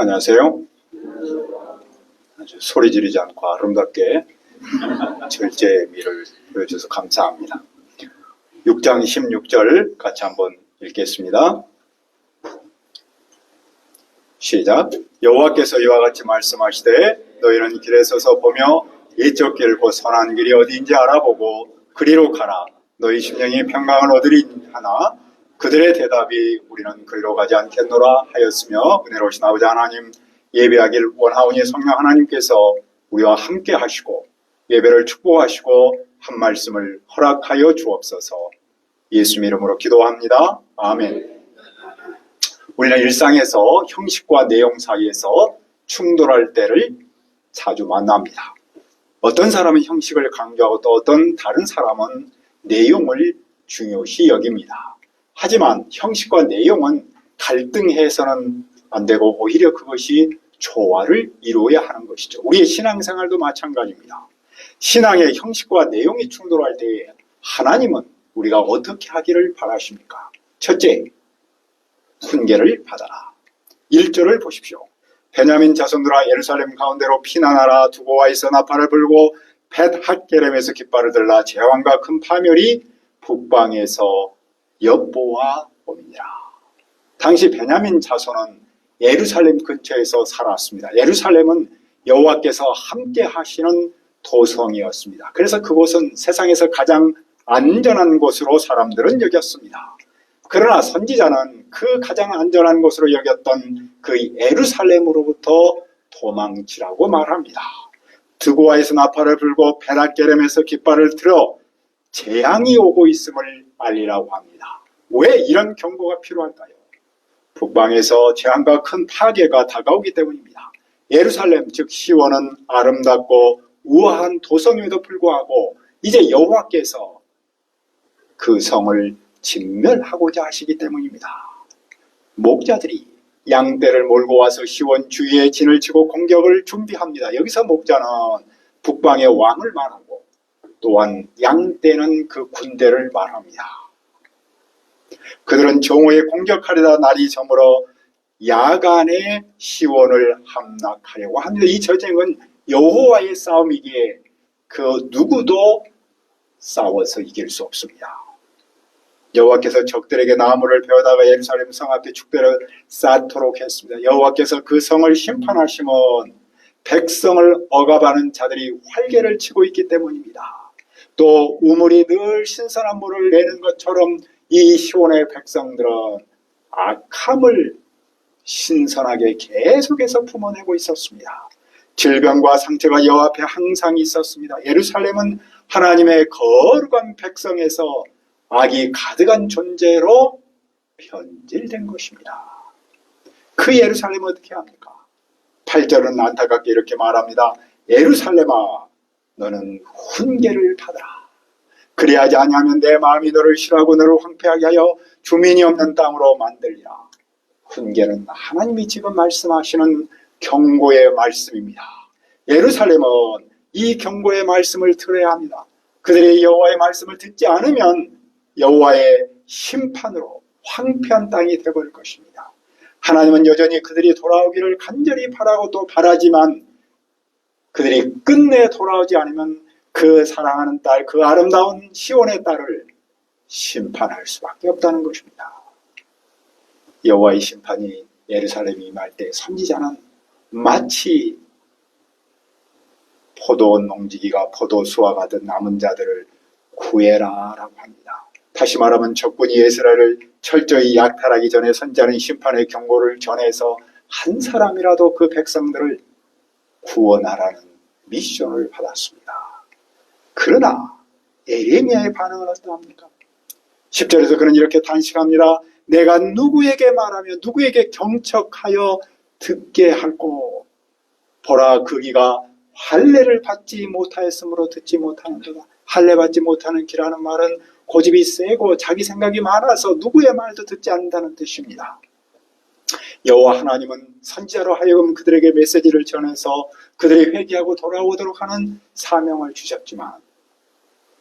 안녕하세요. 아주 소리 지르지 않고 아름답게 절제의 미를 보여주셔서 감사합니다. 6장 16절 같이 한번 읽겠습니다. 시작. 여호와께서 이와 같이 말씀하시되 너희는 길에 서서 보며 이쪽 길 곧 선한 길이 어디인지 알아보고 그리로 가라. 너희 심령이 평강을 얻으리 하나 그들의 대답이 우리는 그리로 가지 않겠노라 하였으며 은혜로우신 아버지 하나님, 예배하길 원하오니 성령 하나님께서 우리와 함께 하시고 예배를 축복하시고 한 말씀을 허락하여 주옵소서. 예수님 이름으로 기도합니다. 아멘. 우리는 일상에서 형식과 내용 사이에서 충돌할 때를 자주 만납니다. 어떤 사람은 형식을 강조하고 또 어떤 다른 사람은 내용을 중요시 여깁니다. 하지만 형식과 내용은 갈등해서는 안 되고 오히려 그것이 조화를 이루어야 하는 것이죠. 우리의 신앙생활도 마찬가지입니다. 신앙의 형식과 내용이 충돌할 때에 하나님은 우리가 어떻게 하기를 바라십니까? 첫째, 훈계를 받아라. 1절을 보십시오. 베냐민 자손들아 예루살렘 가운데로 피난하라. 두고 와 있어 나팔을 불고 벳핫게렘에서 깃발을 들라. 재앙과 큰 파멸이 북방에서 엿보아 옵니다. 당시 베냐민 자손은 예루살렘 근처에서 살았습니다. 예루살렘은 여호와께서 함께 하시는 도성이었습니다. 그래서 그곳은 세상에서 가장 안전한 곳으로 사람들은 여겼습니다. 그러나 선지자는 그 가장 안전한 곳으로 여겼던 그 예루살렘으로부터 도망치라고 말합니다. 드고아에서 나팔을 불고 벳핫게렘에서 깃발을 들어 재앙이 오고 있음을 알리라고 합니다. 왜 이런 경고가 필요할까요? 북방에서 재앙과 큰 파괴가 다가오기 때문입니다. 예루살렘 즉 시온은 아름답고 우아한 도성임에도 불구하고 이제 여호와께서 그 성을 진멸하고자 하시기 때문입니다. 목자들이 양떼를 몰고 와서 시온 주위에 진을 치고 공격을 준비합니다. 여기서 목자는 북방의 왕을 말하고 또한 양떼는 그 군대를 말합니다. 그들은 정오에 공격하려다 날이 저물어 야간에 시온을 함락하려고 합니다. 이 전쟁은 여호와의 싸움이기에 그 누구도 싸워서 이길 수 없습니다. 여호와께서 적들에게 나무를 베어다가 예루살렘 성 앞에 축배를 쌓도록 했습니다. 여호와께서 그 성을 심판하시면 백성을 억압하는 자들이 활개를 치고 있기 때문입니다. 또 우물이 늘 신선한 물을 내는 것처럼 이 시온의 백성들은 악함을 신선하게 계속해서 품어내고 있었습니다. 질병과 상처가 여호와 앞에 항상 있었습니다. 예루살렘은 하나님의 거룩한 백성에서 악이 가득한 존재로 변질된 것입니다. 그 예루살렘은 어떻게 합니까? 8절은 안타깝게 이렇게 말합니다. 예루살렘아 너는 훈계를 받아라. 그리하지 아니하면 내 마음이 너를 싫어하고 너를 황폐하게 하여 주민이 없는 땅으로 만들리라. 훈계는 하나님이 지금 말씀하시는 경고의 말씀입니다. 예루살렘은 이 경고의 말씀을 들어야 합니다. 그들이 여호와의 말씀을 듣지 않으면 여호와의 심판으로 황폐한 땅이 되어버릴 것입니다. 하나님은 여전히 그들이 돌아오기를 간절히 바라고 또 바라지만 그들이 끝내 돌아오지 않으면 그 사랑하는 딸, 그 아름다운 시온의 딸을 심판할 수밖에 없다는 것입니다. 여호와의 심판이 예루살렘에 임할 때 선지자는 마치 포도 농지기가 포도수와 같은 남은 자들을 구해라 라고 합니다. 다시 말하면 적군이 이스라엘을 철저히 약탈하기 전에 선지자는 심판의 경고를 전해서 한 사람이라도 그 백성들을 구원하라는 미션을 받았습니다. 그러나 예레미야의 반응은 어떠합니까? 10절에서 그는 이렇게 단식합니다. 내가 누구에게 말하며 누구에게 경척하여 듣게 할꼬. 보라 그기가 할례를 받지 못하였으므로 듣지 못하는도다. 할례 받지 못하는 기라는 말은 고집이 세고 자기 생각이 많아서 누구의 말도 듣지 않는다는 뜻입니다. 여호와 하나님은 선지자로 하여금 그들에게 메시지를 전해서 그들이 회개하고 돌아오도록 하는 사명을 주셨지만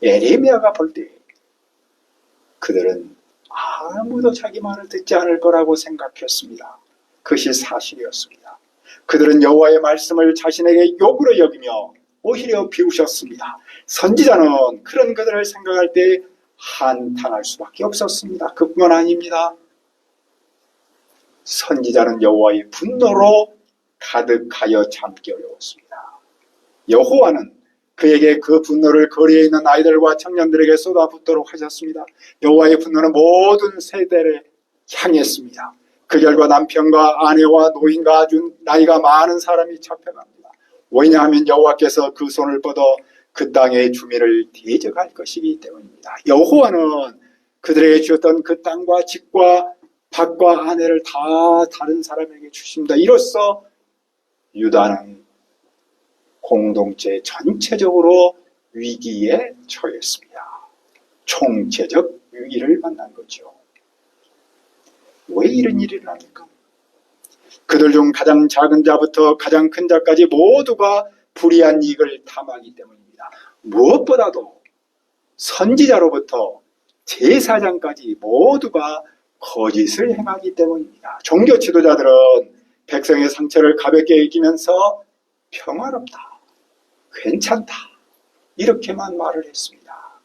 예레미야가 볼 때 그들은 아무도 자기 말을 듣지 않을 거라고 생각했습니다. 그것이 사실이었습니다. 그들은 여호와의 말씀을 자신에게 욕으로 여기며 오히려 비우셨습니다. 선지자는 그런 그들을 생각할 때 한탄할 수밖에 없었습니다. 그뿐만 아닙니다. 선지자는 여호와의 분노로 가득하여 참기 어려웠습니다. 여호와는 그에게 그 분노를 거리에 있는 아이들과 청년들에게 쏟아붓도록 하셨습니다. 여호와의 분노는 모든 세대를 향했습니다. 그 결과 남편과 아내와 노인과 아주 나이가 많은 사람이 잡혀갑니다. 왜냐하면 여호와께서 그 손을 뻗어 그 땅의 주민을 대적할 것이기 때문입니다. 여호와는 그들에게 주었던 그 땅과 집과 밭과 아내를 다 다른 사람에게 주십니다. 이로써 유다는 공동체 전체적으로 위기에 처했습니다. 총체적 위기를 만난 거죠. 왜 이런 일이 일어납니까? 그들 중 가장 작은 자부터 가장 큰 자까지 모두가 불의한 이익을 탐하기 때문입니다. 무엇보다도 선지자로부터 제사장까지 모두가 거짓을 행하기 때문입니다. 종교 지도자들은 백성의 상처를 가볍게 여기면서 평화롭다, 괜찮다 이렇게만 말을 했습니다.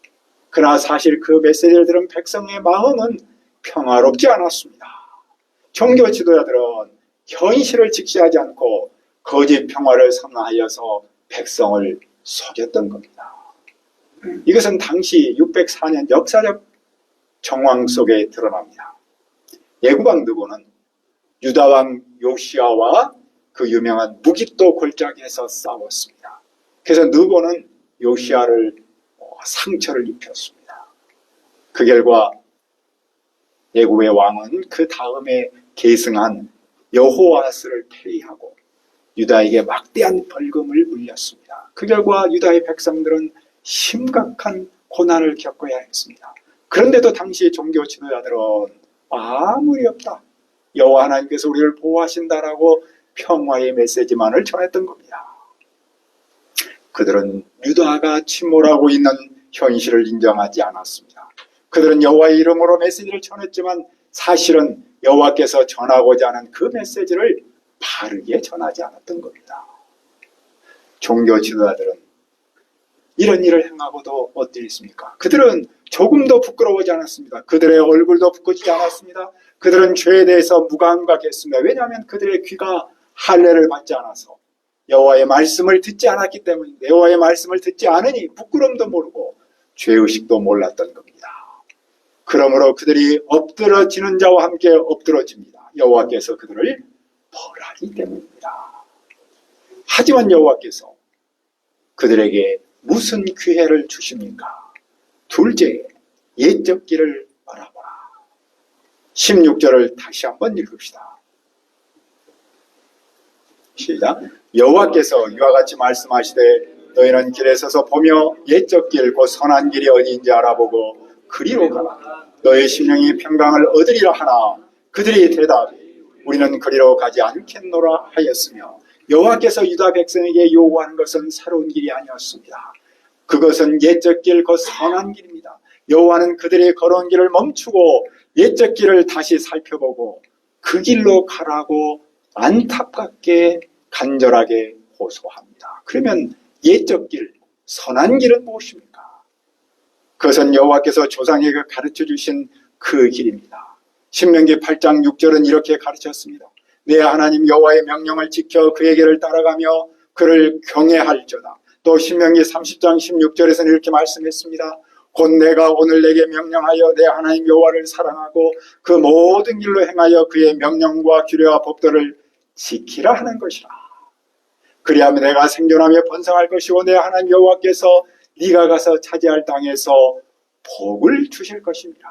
그러나 사실 그 메시지를 들은 백성의 마음은 평화롭지 않았습니다. 종교 지도자들은 현실을 직시하지 않고 거짓 평화를 선언하여서 백성을 속였던 겁니다. 이것은 당시 604년 역사적 정황 속에 드러납니다. 예구방 느보는 유다왕 요시아와 그 유명한 무깃도 골짜기에서 싸웠습니다. 그래서 느보는 요시아를 상처를 입혔습니다. 그 결과 애굽의 왕은 그 다음에 계승한 여호아스를 폐위하고 유다에게 막대한 벌금을 물렸습니다. 그 결과 유다의 백성들은 심각한 고난을 겪어야 했습니다. 그런데도 당시 종교 지도자들은 아무 리 없다, 여호와 하나님께서 우리를 보호하신다라고 평화의 메시지만을 전했던 겁니다. 그들은 유다가 침몰하고 있는 현실을 인정하지 않았습니다. 그들은 여호와의 이름으로 메시지를 전했지만 사실은 여호와께서 전하고자 하는 그 메시지를 바르게 전하지 않았던 겁니다. 종교 지도자들은 이런 일을 행하고도 어디 있습니까? 그들은 조금도 부끄러워하지 않았습니다. 그들의 얼굴도 붓고지지 않았습니다. 그들은 죄에 대해서 무감각했습니다. 왜냐하면 그들의 귀가 할례를 받지 않아서 여호와의 말씀을 듣지 않았기 때문인데, 여호와의 말씀을 듣지 않으니 부끄러움도 모르고 죄의식도 몰랐던 겁니다. 그러므로 그들이 엎드러지는 자와 함께 엎드러집니다. 여호와께서 그들을 벌하기 때문입니다. 하지만 여호와께서 그들에게 무슨 기회를 주십니까? 둘째, 옛적 길을 바라보라. 16절을 다시 한번 읽읍시다. 시작. 여호와께서 이와 같이 말씀하시되 너희는 길에 서서 보며 옛적 길 곧 선한 길이 어디인지 알아보고 그리로 가라. 너희 심령이 평강을 얻으리라 하나 그들이 대답해 우리는 그리로 가지 않겠노라 하였으며, 여호와께서 유다 백성에게 요구하는 것은 새로운 길이 아니었습니다. 그것은 옛적 길 곧 선한 길입니다. 여호와는 그들이 걸어온 길을 멈추고 옛적 길을 다시 살펴보고 그 길로 가라고 안타깝게 간절하게 호소합니다. 그러면 옛적 길, 선한 길은 무엇입니까? 그것은 여호와께서 조상에게 가르쳐 주신 그 길입니다. 신명기 8장 6절은 이렇게 가르쳤습니다. 내 하나님 여호와의 명령을 지켜 그의 길을 따라가며 그를 경외할지어다. 또 신명기 30장 16절에서는 이렇게 말씀했습니다. 곧 내가 오늘 내게 명령하여 내 하나님 여호와를 사랑하고 그 모든 길로 행하여 그의 명령과 규례와 법도를 지키라 하는 것이라. 그리하면 내가 생존하며 번성할 것이고 내 하나님 여호와께서 네가 가서 차지할 땅에서 복을 주실 것입니다.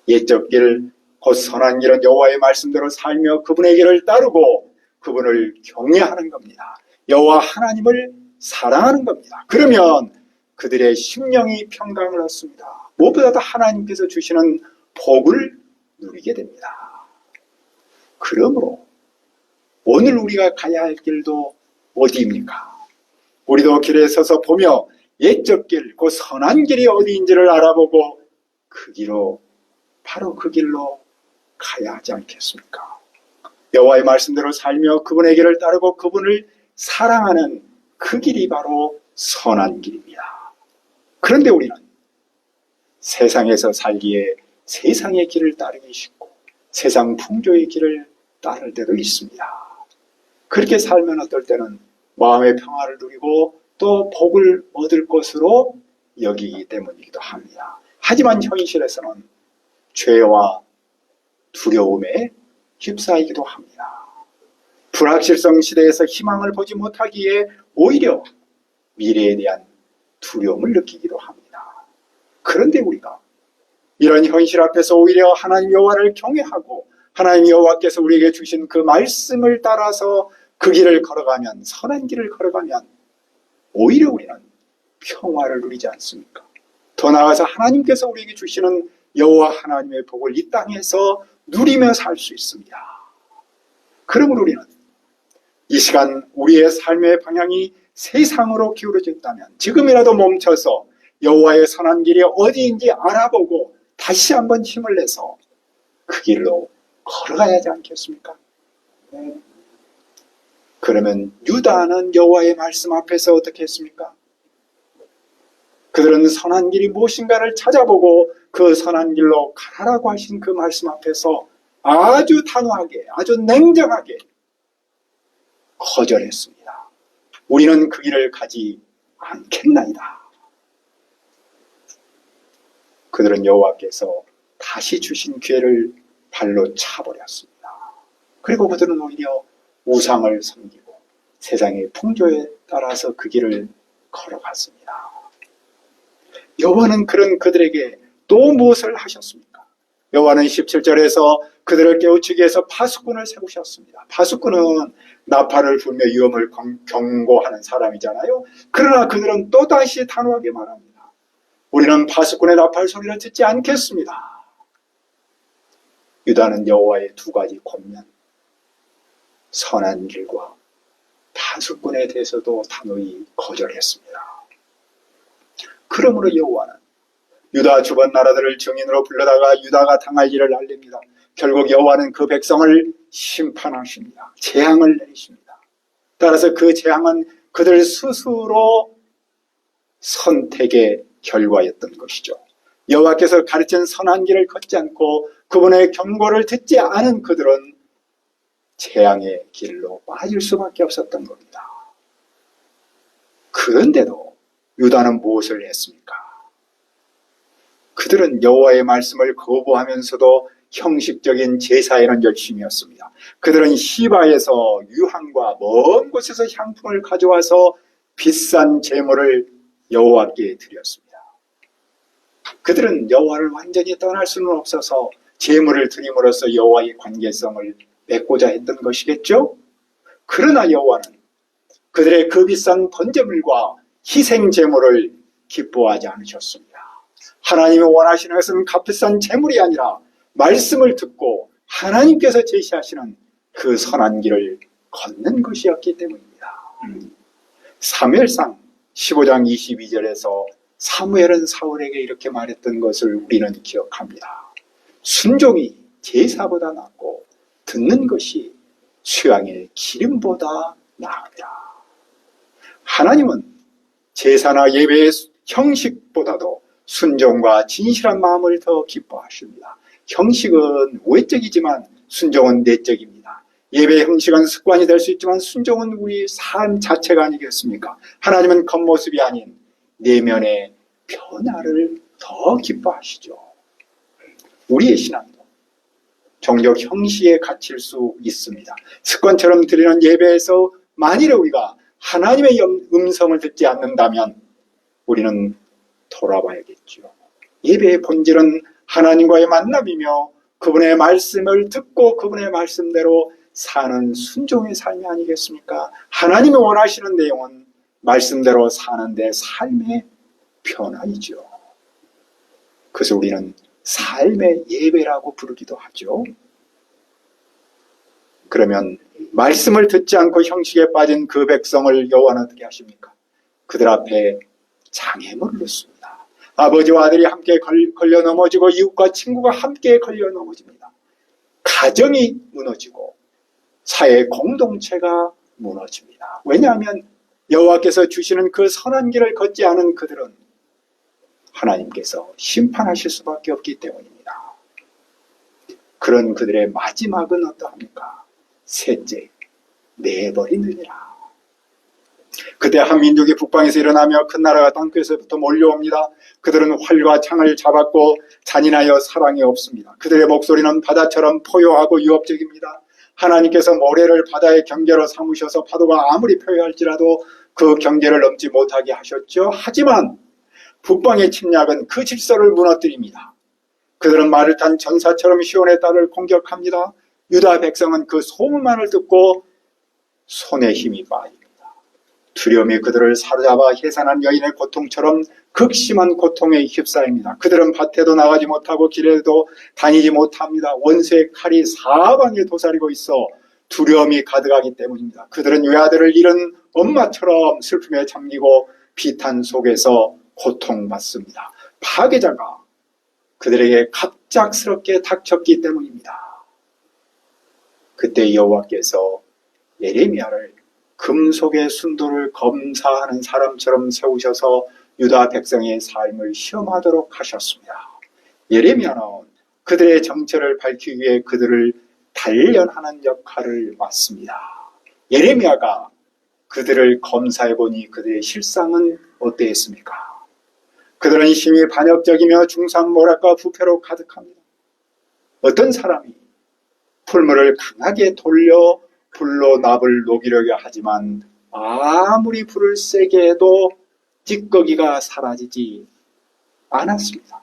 옛적 길, 곧 선한 길은 여호와의 말씀대로 살며 그분의 길을 따르고 그분을 경외하는 겁니다. 여호와 하나님을 사랑하는 겁니다. 그러면 그들의 심령이 평강을 얻습니다. 무엇보다도 하나님께서 주시는 복을 누리게 됩니다. 그러므로 오늘 우리가 가야 할 길도 어디입니까? 우리도 길에 서서 보며 옛적 길, 그 선한 길이 어디인지를 알아보고 그 길로, 바로 그 길로 가야 하지 않겠습니까? 여호와의 말씀대로 살며 그분의 길을 따르고 그분을 사랑하는 그 길이 바로 선한 길입니다. 그런데 우리는 세상에서 살기에 세상의 길을 따르기 쉽고 세상 풍조의 길을 따를 때도 있습니다. 그렇게 살면 어떨 때는 마음의 평화를 누리고 또 복을 얻을 것으로 여기기 때문이기도 합니다. 하지만 현실에서는 죄와 두려움에 휩싸이기도 합니다. 불확실성 시대에서 희망을 보지 못하기에 오히려 미래에 대한 두려움을 느끼기도 합니다. 그런데 우리가 이런 현실 앞에서 오히려 하나님 여호와를 경외하고 하나님 여호와께서 우리에게 주신 그 말씀을 따라서 그 길을 걸어가면, 선한 길을 걸어가면 오히려 우리는 평화를 누리지 않습니까? 더 나아가서 하나님께서 우리에게 주시는 여호와 하나님의 복을 이 땅에서 누리며 살 수 있습니다. 그러므로 우리는 이 시간 우리의 삶의 방향이 세상으로 기울어져 있다면 지금이라도 멈춰서 여호와의 선한 길이 어디인지 알아보고 다시 한번 힘을 내서 그 길로 걸어가야 하지 않겠습니까? 그러면 유다는 여호와의 말씀 앞에서 어떻게 했습니까? 그들은 선한 길이 무엇인가를 찾아보고 그 선한 길로 가라고 하신 그 말씀 앞에서 아주 단호하게, 아주 냉정하게 거절했습니다. 우리는 그 길을 가지 않겠나이다. 그들은 여호와께서 다시 주신 기회를 발로 차버렸습니다. 그리고 그들은 오히려 우상을 섬기고 세상의 풍조에 따라서 그 길을 걸어갔습니다. 여호와는 그런 그들에게 또 무엇을 하셨습니까? 여호와는 17절에서 그들을 깨우치기 위해서 파수꾼을 세우셨습니다. 파수꾼은 나팔을 불며 위험을 경고하는 사람이잖아요. 그러나 그들은 또다시 단호하게 말합니다. 우리는 파수꾼의 나팔 소리를 듣지 않겠습니다. 유다는 여호와의 두 가지 권면, 선한 길과 파수꾼에 대해서도 단호히 거절했습니다. 그러므로 여호와는 유다 주변 나라들을 증인으로 불러다가 유다가 당할 일을 알립니다. 결국 여호와는 그 백성을 심판하십니다. 재앙을 내리십니다. 따라서 그 재앙은 그들 스스로 선택의 결과였던 것이죠. 여호와께서 가르친 선한 길을 걷지 않고 그분의 경고를 듣지 않은 그들은 재앙의 길로 빠질 수밖에 없었던 겁니다. 그런데도 유다는 무엇을 했습니까? 그들은 여호와의 말씀을 거부하면서도 형식적인 제사에는 열심이었습니다. 그들은 시바에서 유향과 먼 곳에서 향품을 가져와서 비싼 제물을 여호와께 드렸습니다. 그들은 여호와를 완전히 떠날 수는 없어서 제물을 드림으로써 여호와의 관계성을 맺고자 했던 것이겠죠? 그러나 여호와는 그들의 그 비싼 번제물과 희생 제물을 기뻐하지 않으셨습니다. 하나님이 원하시는 것은 값비싼 제물이 아니라 말씀을 듣고 하나님께서 제시하시는 그 선한 길을 걷는 것이었기 때문입니다. 사무엘상 15장 22절에서 사무엘은 사울에게 이렇게 말했던 것을 우리는 기억합니다. 순종이 제사보다 낫고 듣는 것이 수양의 기름보다 나으리라. 하나님은 제사나 예배의 형식보다도 순종과 진실한 마음을 더 기뻐하십니다. 형식은 외적이지만 순종은 내적입니다. 예배의 형식은 습관이 될 수 있지만 순종은 우리 삶 자체가 아니겠습니까? 하나님은 겉모습이 아닌 내면의 변화를 더 기뻐하시죠. 우리의 신앙도 종교 형식에 갇힐 수 있습니다. 습관처럼 드리는 예배에서 만일에 우리가 하나님의 음성을 듣지 않는다면 우리는 돌아봐야겠죠. 예배의 본질은 하나님과의 만남이며 그분의 말씀을 듣고 그분의 말씀대로 사는 순종의 삶이 아니겠습니까? 하나님이 원하시는 내용은 말씀대로 사는데 삶의 변화이죠. 그래서 우리는 삶의 예배라고 부르기도 하죠. 그러면 말씀을 듣지 않고 형식에 빠진 그 백성을 여호와는 어떻게 하십니까? 그들 앞에 장애물을 놓습니다. 아버지와 아들이 함께 걸려 넘어지고 이웃과 친구가 함께 걸려 넘어집니다. 가정이 무너지고 사회 공동체가 무너집니다. 왜냐하면 여호와께서 주시는 그 선한 길을 걷지 않은 그들은 하나님께서 심판하실 수밖에 없기 때문입니다. 그런 그들의 마지막은 어떠합니까? 셋째, 내버리느니라. 그때 한 민족이 북방에서 일어나며 큰 나라가 땅끝에서부터 몰려옵니다. 그들은 활과 창을 잡았고 잔인하여 사랑이 없습니다. 그들의 목소리는 바다처럼 포효하고 유업적입니다. 하나님께서 모래를 바다의 경계로 삼으셔서 파도가 아무리 표효할지라도 그 경계를 넘지 못하게 하셨죠. 하지만 북방의 침략은 그 질서를 무너뜨립니다. 그들은 말을 탄 전사처럼 시온의 딸을 공격합니다. 유다 백성은 그 소문만을 듣고 손에 힘이 빠집니다. 두려움이 그들을 사로잡아 해산한 여인의 고통처럼 극심한 고통에 휩싸입니다. 그들은 밭에도 나가지 못하고 길에도 다니지 못합니다. 원수의 칼이 사방에 도사리고 있어 두려움이 가득하기 때문입니다. 그들은 외아들을 잃은 엄마처럼 슬픔에 잠기고 비탄 속에서 고통받습니다. 파괴자가 그들에게 갑작스럽게 닥쳤기 때문입니다. 그때 여호와께서 예레미야를 금속의 순도를 검사하는 사람처럼 세우셔서 유다 백성의 삶을 시험하도록 하셨습니다. 예레미야는 그들의 정체를 밝히기 위해 그들을 단련하는 역할을 맡습니다. 예레미야가 그들을 검사해보니 그들의 실상은 어떠했습니까? 그들은 힘이 반역적이며 중상모략과 부패로 가득합니다. 어떤 사람이 풀물을 강하게 돌려 불로 납을 녹이려고 하지만 아무리 불을 세게 해도 찌꺼기가 사라지지 않았습니다.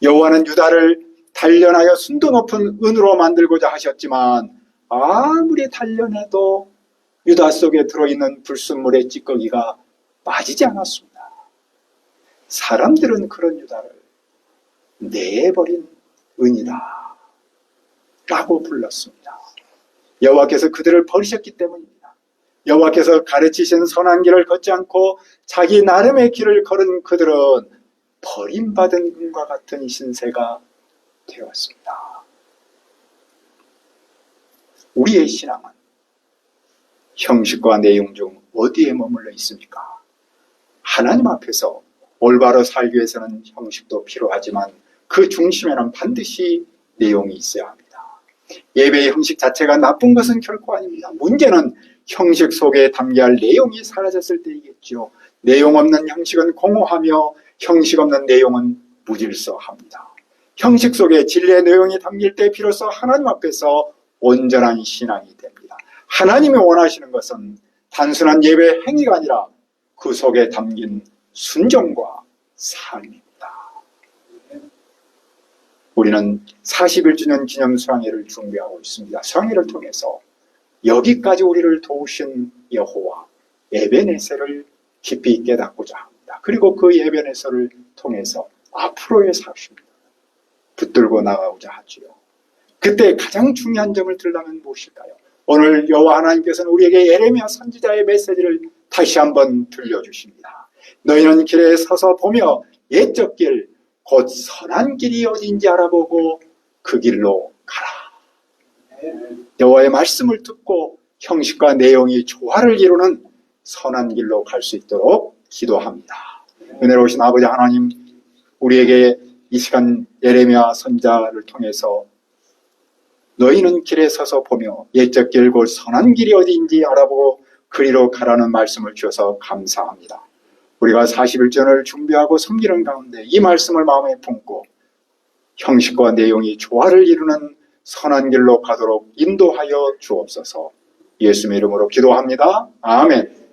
여호와는 유다를 단련하여 순도 높은 은으로 만들고자 하셨지만 아무리 단련해도 유다 속에 들어있는 불순물의 찌꺼기가 빠지지 않았습니다. 사람들은 그런 유다를 내버린 은이다 라고 불렀습니다. 여호와께서 그들을 버리셨기 때문입니다. 여호와께서 가르치신 선한 길을 걷지 않고 자기 나름의 길을 걸은 그들은 버림받은 은과 같은 신세가 되었습니다. 우리의 신앙은 형식과 내용 중 어디에 머물러 있습니까? 하나님 앞에서 올바로 살기 위해서는 형식도 필요하지만 그 중심에는 반드시 내용이 있어야 합니다. 예배의 형식 자체가 나쁜 것은 결코 아닙니다. 문제는 형식 속에 담겨야 할 내용이 사라졌을 때이겠죠. 내용 없는 형식은 공허하며 형식 없는 내용은 무질서합니다. 형식 속에 진리의 내용이 담길 때 비로소 하나님 앞에서 온전한 신앙이 됩니다. 하나님이 원하시는 것은 단순한 예배 행위가 아니라 그 속에 담긴 순종과 삶입니다. 우리는 41주년 기념 수양회를 준비하고 있습니다. 수양회를 통해서 여기까지 우리를 도우신 여호와 에베네셀을 깊이 깨닫고자 합니다. 그리고 그 에베네셀을 통해서 앞으로의 사십니다. 붙들고 나가고자 하지요. 그때 가장 중요한 점을 들려면 무엇일까요? 오늘 여호와 하나님께서는 우리에게 예레미야 선지자의 메시지를 다시 한번 들려주십니다. 너희는 길에 서서 보며 옛적 길, 곧 선한 길이 어디인지 알아보고 그 길로 가라. 여호와의 말씀을 듣고 형식과 내용이 조화를 이루는 선한 길로 갈 수 있도록 기도합니다. 은혜로우신 아버지 하나님, 우리에게 이 시간 예레미야 선지자를 통해서 너희는 길에 서서 보며 옛적 길 곧 선한 길이 어디인지 알아보고 그리로 가라는 말씀을 주셔서 감사합니다. 우리가 41전을 준비하고 섬기는 가운데 이 말씀을 마음에 품고 형식과 내용이 조화를 이루는 선한 길로 가도록 인도하여 주옵소서. 예수님의 이름으로 기도합니다. 아멘.